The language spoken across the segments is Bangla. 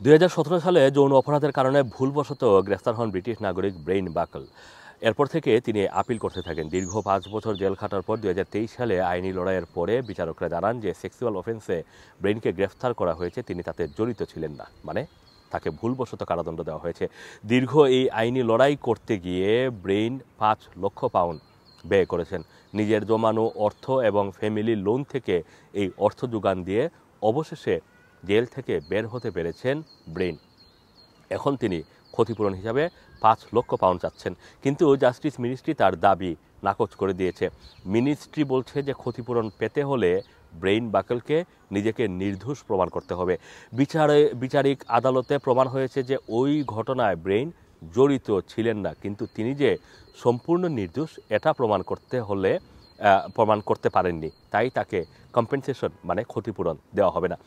2017 সালে যৌন অপরাধের কারণে ভুলবশত গ্রেফতার হন ব্রিটিশ নাগরিক ব্রেইন বাকল। এরপর থেকে তিনি আপিল করতে থাকেন। দীর্ঘ 5 বছর জেল খাটার পর 2023 সালে আইনি লড়াইয়ের পরে বিচারকরা জানান যে সেক্সুয়াল অফেন্সে ব্রেইনকে গ্রেফতার করা হয়েছে, তিনি তাতে জড়িত ছিলেন না, মানে তাকে ভুলবশত কারাদণ্ড দেওয়া হয়েছে। দীর্ঘ এই আইনি লড়াই করতে গিয়ে ব্রেইন 5 লক্ষ পাউন্ড ব্যয় করেছেন। নিজের জমানো অর্থ এবং ফ্যামিলি লোন থেকে এই অর্থ যোগান দিয়ে অবশেষে জেল থেকে বের হতে পেরেছেন ব্রেইন। এখন তিনি ক্ষতিপূরণ হিসাবে 5 লক্ষ পাউন্ড চাচ্ছেন, কিন্তু জাস্টিস মিনিস্ট্রি তার দাবি নাকচ করে দিয়েছে। মিনিস্ট্রি বলছে যে ক্ষতিপূরণ পেতে হলে ব্রেইন বাকলকে নিজেকে নির্দোষ প্রমাণ করতে হবে। বিচারিক আদালতে প্রমাণ হয়েছে যে ওই ঘটনায় ব্রেইন জড়িত ছিলেন না, কিন্তু তিনি যে সম্পূর্ণ নির্দোষ এটা প্রমাণ করতে পারেননি, তাই তাকে কম্পেনসেশন মানে ক্ষতিপূরণ দেওয়া হবে না।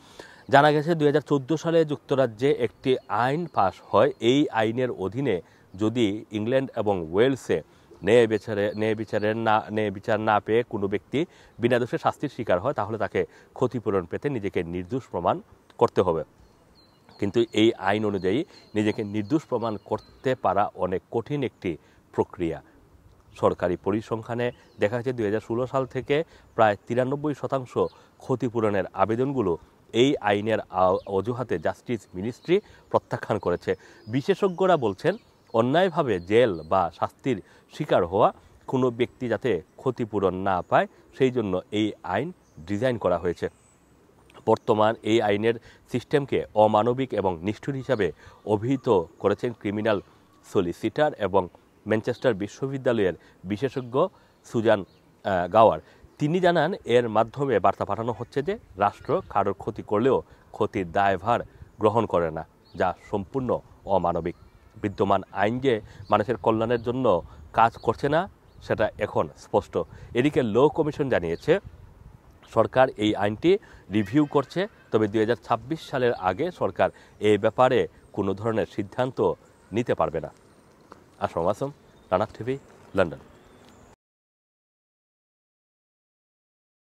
জানা গেছে 2014 সালে যুক্তরাজ্যে একটি আইন পাশ হয়। এই আইনের অধীনে যদি ইংল্যান্ড এবং ওয়েলসে ন্যায় বিচার না পেয়ে কোনো ব্যক্তি বিনা দোষে শাস্তির শিকার হয়, তাহলে তাকে ক্ষতিপূরণ পেতে নিজেকে নির্দোষ প্রমাণ করতে হবে। কিন্তু এই আইন অনুযায়ী নিজেকে নির্দোষ প্রমাণ করতে পারা অনেক কঠিন একটি প্রক্রিয়া। সরকারি পরিসংখ্যানে দেখা যাচ্ছে 2016 সাল থেকে প্রায় 93% ক্ষতিপূরণের আবেদনগুলো এই আইনের অজুহাতে জাস্টিস মিনিস্ট্রি প্রত্যাখ্যান করেছে। বিশেষজ্ঞরা বলছেন, অন্যায়ভাবে জেল বা শাস্তির শিকার হওয়া কোনো ব্যক্তি যাতে ক্ষতিপূরণ না পায়, সেই জন্য এই আইন ডিজাইন করা হয়েছে। বর্তমান এই আইনের সিস্টেমকে অমানবিক এবং নিষ্ঠুর হিসাবে অভিহিত করেছেন ক্রিমিনাল সলিসিটার এবং ম্যানচেস্টার বিশ্ববিদ্যালয়ের বিশেষজ্ঞ সুজান গাওয়ার। তিনি জানান, এর মাধ্যমে বার্তা পাঠানো হচ্ছে যে রাষ্ট্র কারোর ক্ষতি করলেও ক্ষতির দায়ভার গ্রহণ করে না, যা সম্পূর্ণ অমানবিক। বিদ্যমান আইন যে মানুষের কল্যাণের জন্য কাজ করছে না, সেটা এখন স্পষ্ট। এদিকে ল কমিশন জানিয়েছে সরকার এই আইনটি রিভিউ করছে, তবে 2026 সালের আগে সরকার এই ব্যাপারে কোনো ধরনের সিদ্ধান্ত নিতে পারবে না। Assam Assam, Rana TV, London.